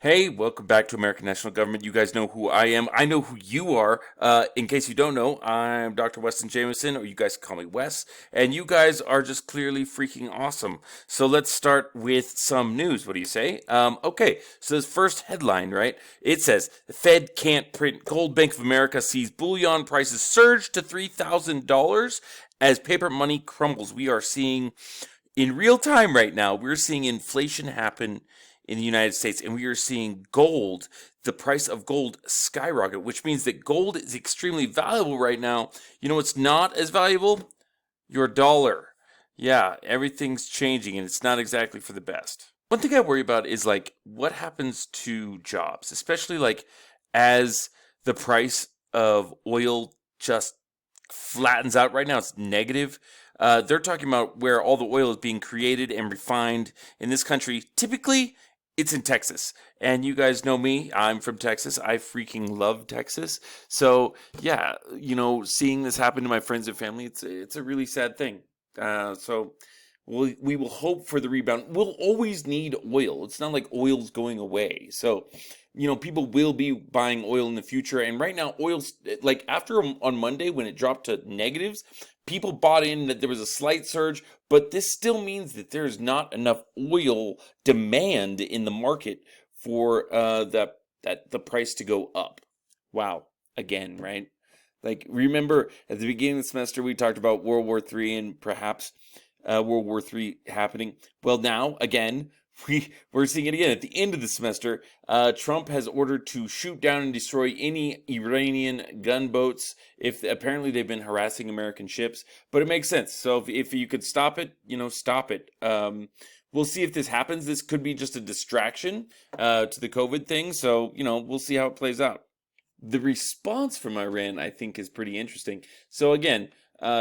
Hey, welcome back to American National Government. You guys know who I am. I know who you are. In case you don't know, I'm Dr. Weston Jameson, or you guys can call me Wes. And you guys are just clearly freaking awesome. So let's start with some news. What do you say? Okay, so this first headline, right? It says, the Fed can't print gold. Bank of America sees bullion prices surge to $3,000 as paper money crumbles. We are seeing, in real time right now, we're seeing inflation happen in the United States, and we are seeing gold, the price of gold skyrocket, which means that gold is extremely valuable right now. You know what's not as valuable? Your dollar. Yeah, everything's changing, and it's not exactly for the best. One thing I worry about is what happens to jobs, especially as the price of oil just flattens out right now. It's negative. They're talking about where all the oil is being created and refined in this country. Typically, it's in Texas. And you guys know me. I'm from Texas. I freaking love Texas. So, yeah, seeing this happen to my friends and family, it's a really sad thing. So we will hope for the rebound. We'll always need oil. It's not like oil's going away. So, people will be buying oil in the future. And right now, oil's on Monday when it dropped to negatives, people bought in that there was a slight surge, but this still means that there's not enough oil demand in the market for the price to go up. Wow. Again, right? Remember at the beginning of the semester, we talked about World War III and perhaps World War III happening. Well, now, again, we're seeing it again. At the end of the semester, Trump has ordered to shoot down and destroy any Iranian gunboats if apparently they've been harassing American ships. But it makes sense. So if you could stop it, stop it. We'll see if this happens. This could be just a distraction to the COVID thing. So, we'll see how it plays out. The response from Iran, I think, is pretty interesting. So again,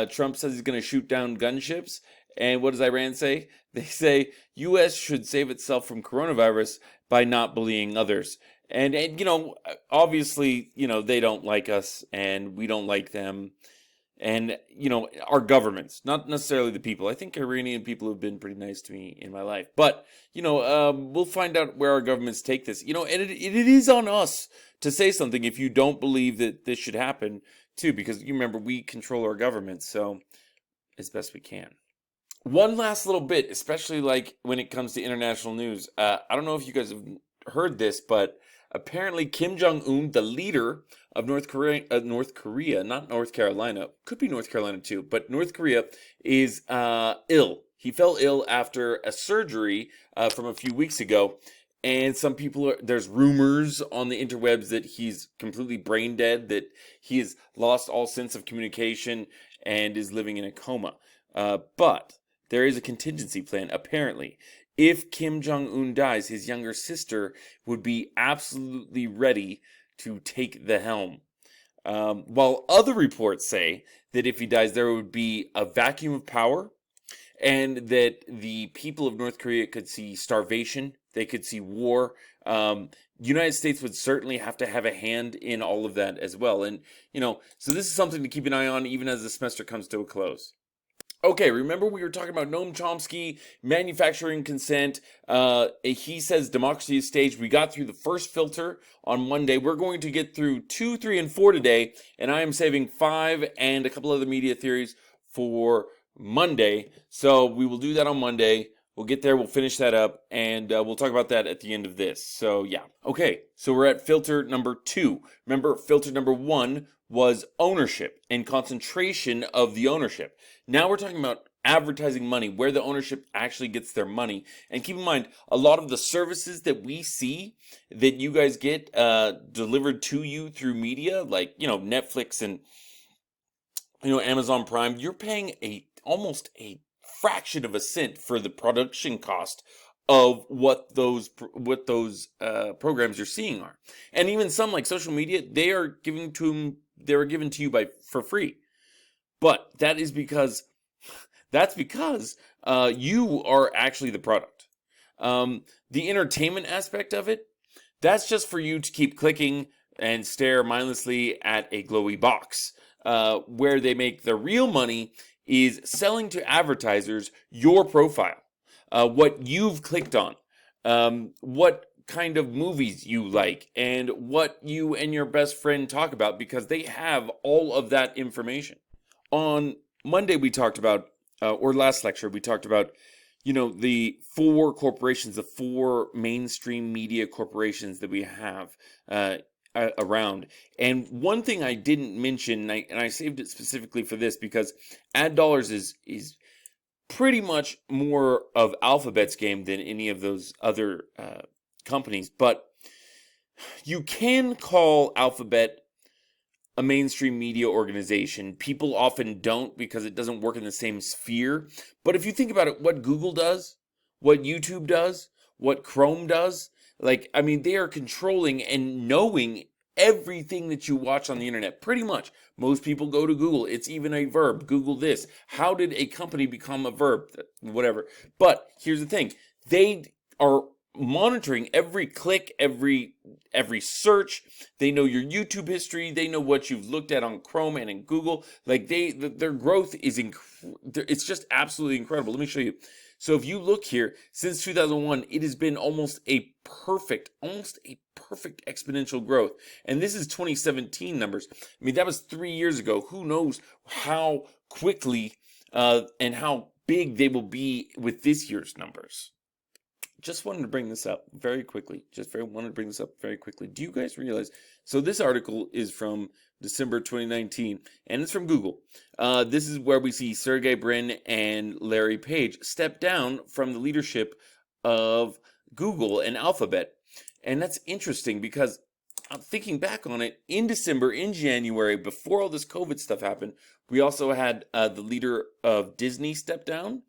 Trump says he's going to shoot down gunships. And what does Iran say? They say U.S. should save itself from coronavirus by not bullying others. And obviously, they don't like us and we don't like them. And, our governments, not necessarily the people. I think Iranian people have been pretty nice to me in my life. But, we'll find out where our governments take this. And it is on us to say something if you don't believe that this should happen, too. Because you remember, we control our government. So, as best we can. One last little bit, especially when it comes to international news. I don't know if you guys have heard this, but apparently Kim Jong-un, the leader of North Korea, not North Carolina, could be North Carolina too, but North Korea is ill. He fell ill after a surgery from a few weeks ago. And there's rumors on the interwebs that he's completely brain dead, that he has lost all sense of communication and is living in a coma. But there is a contingency plan, apparently. If Kim Jong-un dies, his younger sister would be absolutely ready to take the helm. While other reports say that if he dies, there would be a vacuum of power and that the people of North Korea could see starvation, they could see war. United States would certainly have to have a hand in all of that as well. And, so this is something to keep an eye on even as the semester comes to a close. Okay, remember we were talking about Noam Chomsky, manufacturing consent. He says democracy is staged. We got through the first filter on Monday. We're going to get through 2, 3, and 4 today, and I am saving 5 and a couple other media theories for Monday. So we will do that on Monday. We'll get there, we'll finish that up, and we'll talk about that at the end of this. So, yeah. Okay, so we're at filter number 2. Remember, filter number 1 was ownership and concentration of the ownership. Now we're talking about advertising money, where the ownership actually gets their money. And keep in mind, a lot of the services that we see that you guys get delivered to you through media, like, Netflix and, Amazon Prime, you're paying almost a fraction of a cent for the production cost of what those programs you're seeing are. And even some like social media, they are given to you for free. But that's because you are actually the product. The entertainment aspect of it, that's just for you to keep clicking and stare mindlessly at a glowy box. Where they make the real money is selling to advertisers your profile, what you've clicked on, what kind of movies you like and what you and your best friend talk about, because they have all of that information. On Monday, we talked about, or last lecture, we talked about, the four corporations, the four mainstream media corporations that we have around. And one thing I didn't mention, and I saved it specifically for this, because ad dollars is pretty much more of Alphabet's game than any of those other companies. But you can call Alphabet a mainstream media organization. People often don't, because it doesn't work in the same sphere. But if you think about it, what Google does, what YouTube does, what Chrome does, they are controlling and knowing everything that you watch on the internet, pretty much. Most people go to Google. It's even a verb. Google this. How did a company become a verb? Whatever. But here's the thing. They are monitoring every click, every search. They know your YouTube history. They know what you've looked at on Chrome and in Google. Their growth is it's just absolutely incredible. Let me show you. So if you look here, since 2001, it has been almost a perfect exponential growth. And this is 2017 numbers. I mean, that was 3 years ago. Who knows how quickly and how big they will be with this year's numbers. Just wanted to bring this up very quickly. Do you guys realize? So this article is from December 2019, and it's from Google. This is where we see Sergey Brin and Larry Page step down from the leadership of Google and Alphabet. And that's interesting, because I'm thinking back on it, in December, in January, before all this COVID stuff happened, we also had the leader of Disney step down,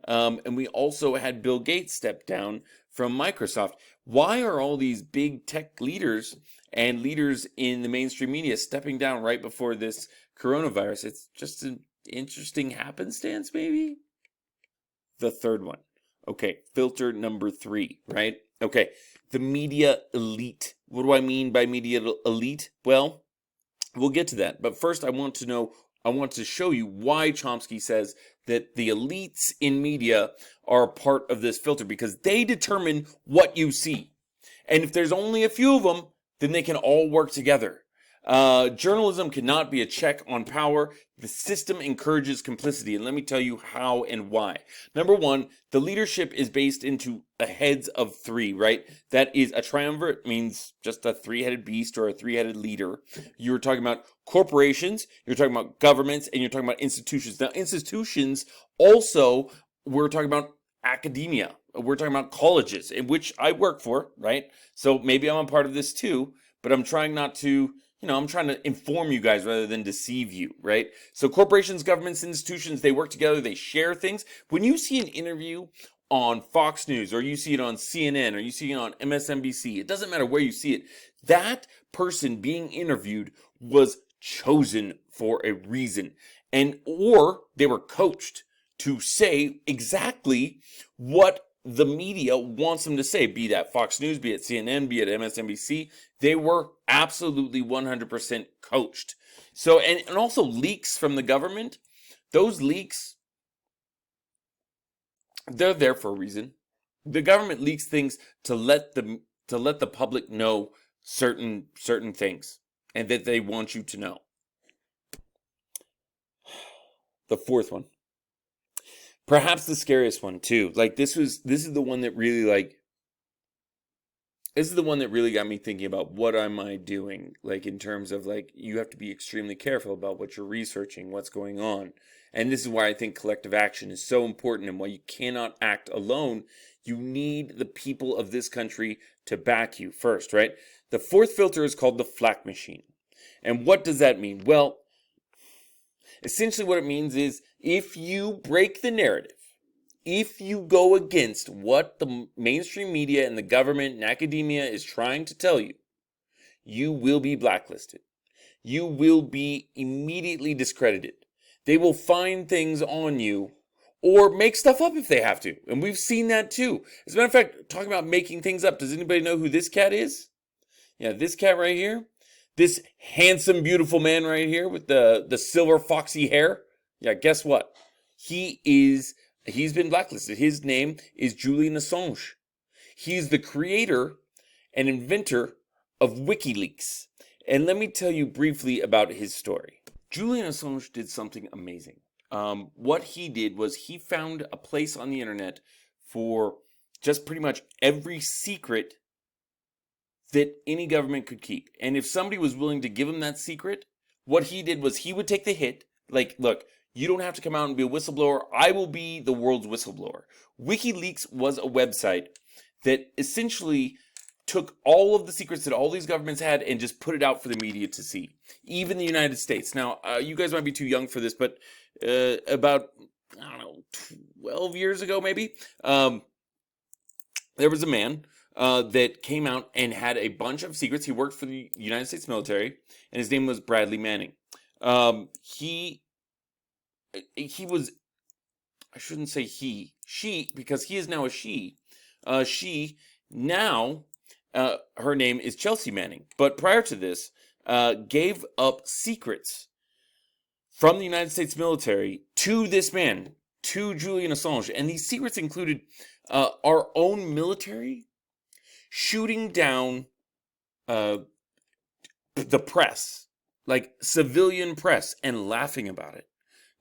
and we also had Bill Gates step down from Microsoft. Why are all these big tech leaders and leaders in the mainstream media stepping down right before this coronavirus? It's just an interesting happenstance, maybe? The third one. Okay, filter number 3, right? Okay, the media elite. What do I mean by media elite? Well, we'll get to that. But first, I want to show you why Chomsky says that the elites in media are a part of this filter, because they determine what you see. And if there's only a few of them, then they can all work together. Journalism cannot be a check on power. The system encourages complicity, and let me tell you how and why. Number one, the leadership is based into a heads of 3, right? That is, a triumvirate means just a 3-headed beast or a 3-headed leader. You're talking about corporations, you're talking about governments, and you're talking about institutions. Now, institutions also, we're talking about academia. We're talking about colleges, in which I work for, right? So maybe I'm a part of this too, but I'm trying not to, I'm trying to inform you guys rather than deceive you, right? So corporations, governments, institutions, they work together, they share things. When you see an interview on Fox News, or you see it on CNN, or you see it on MSNBC, it doesn't matter where you see it, that person being interviewed was chosen for a reason, or they were coached to say exactly what the media wants them to say, be that Fox News, be it CNN, be it MSNBC. They were absolutely 100% coached. So, and also leaks from the government, those leaks, they're there for a reason. The government leaks things to let the public know certain things, and that they want you to know. The fourth one, perhaps the scariest one too. This is the one that really got me thinking about what am I doing, in terms of you have to be extremely careful about what you're researching, what's going on. And this is why I think collective action is so important, and why you cannot act alone. You need the people of this country to back you first, right? The fourth filter is called the flak machine. And what does that mean? Well, essentially what it means is, if you break the narrative, if you go against what the mainstream media and the government and academia is trying to tell you, you will be blacklisted. You will be immediately discredited. They will find things on you, or make stuff up if they have to. And we've seen that too. As a matter of fact, talking about making things up, does anybody know who this cat is? Yeah, this cat right here. This handsome, beautiful man right here with the silver foxy hair. Yeah, guess what? He's been blacklisted. His name is Julian Assange. He's the creator and inventor of WikiLeaks. And let me tell you briefly about his story. Julian Assange did something amazing. What he did was he found a place on the internet for just pretty much every secret that any government could keep. And if somebody was willing to give him that secret, what he did was he would take the hit. Like, look, you don't have to come out and be a whistleblower. I will be the world's whistleblower. WikiLeaks was a website that essentially took all of the secrets that all these governments had and just put it out for the media to see. Even the United States. Now, you guys might be too young for this, but about, 12 years ago maybe, there was a man that came out and had a bunch of secrets. He worked for the United States military, and his name was Bradley Manning. He was, I shouldn't say she, because he is now a she. She now, her name is Chelsea Manning. But prior to this, gave up secrets from the United States military to this man, to Julian Assange. And these secrets included our own military shooting down the press, like civilian press, and laughing about it.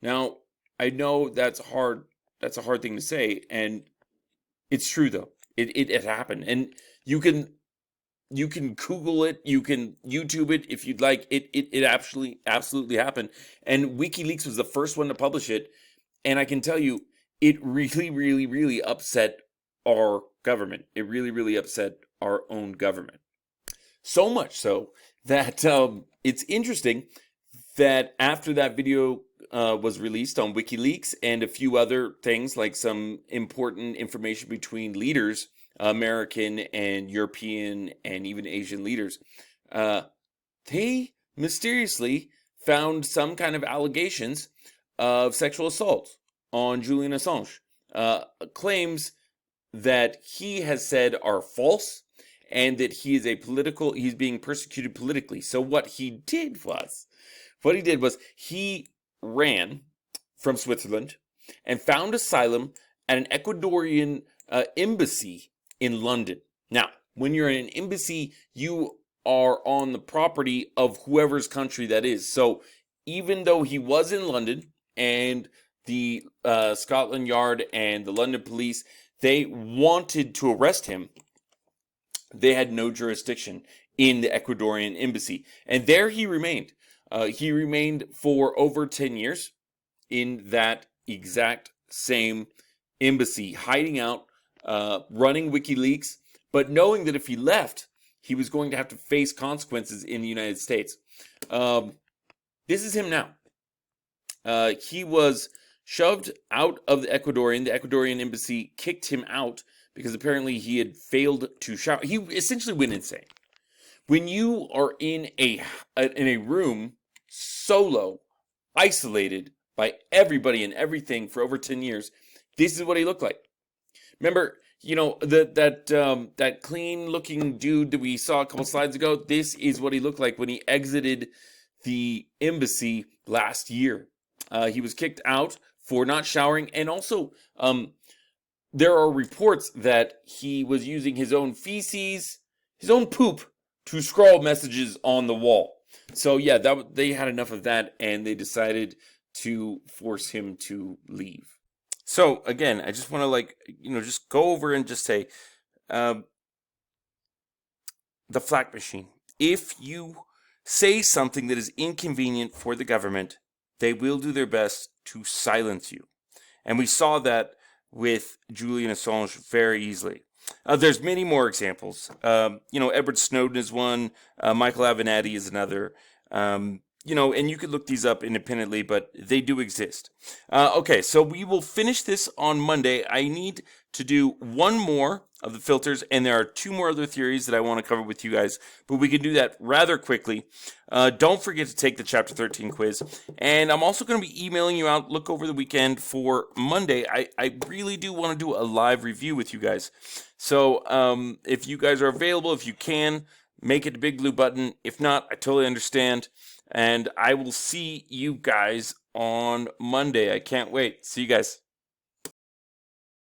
Now, I know that's hard. That's a hard thing to say, and it's true though. It happened, and you can Google it, you can YouTube it if you'd like. It absolutely happened, and WikiLeaks was the first one to publish it, and I can tell you, it really upset our government. It really upset our own government. So much so that it's interesting that after that video was released on WikiLeaks and a few other things, like some important information between leaders, American and European and even Asian leaders, they mysteriously found some kind of allegations of sexual assault on Julian Assange. Claims that he has said are false, and that he's being persecuted politically. So what he did was he ran from Switzerland and found asylum at an Ecuadorian embassy in London. Now, when you're in an embassy, you are on the property of whoever's country that is. So even though he was in London, and the Scotland Yard and the London police, they wanted to arrest him, they had no jurisdiction in the Ecuadorian embassy. And there he remained. He remained for over 10 years in that exact same embassy, hiding out, running WikiLeaks, but knowing that if he left, he was going to have to face consequences in the United States. This is him now. He was shoved out of the Ecuadorian embassy kicked him out because apparently he had failed to shower. He essentially went insane. When you are in a room solo, isolated by everybody and everything for over 10 years, this is what he looked like. Remember, that clean-looking dude that we saw a couple slides ago? This is what he looked like when he exited the embassy last year. He was kicked out for not showering, and also there are reports that he was using his own feces, his own poop, to scrawl messages on the wall. So yeah, they had enough of that, and they decided to force him to leave. So again, I just want to just go over and just say, the flak machine. If you say something that is inconvenient for the government, they will do their best to silence you. And we saw that with Julian Assange very easily. There's many more examples. Edward Snowden is one. Michael Avenatti is another. And you could look these up independently, but they do exist. Okay, so we will finish this on Monday. I need to do one more of the filters, and there are two more other theories that I want to cover with you guys, but we can do that rather quickly. Don't forget to take the Chapter 13 quiz, and I'm also going to be emailing you out. Look over the weekend for Monday. I really do want to do a live review with you guys. So if you guys are available, if you can, make it a big blue button. If not, I totally understand. And I will see you guys on Monday. I can't wait. See you guys.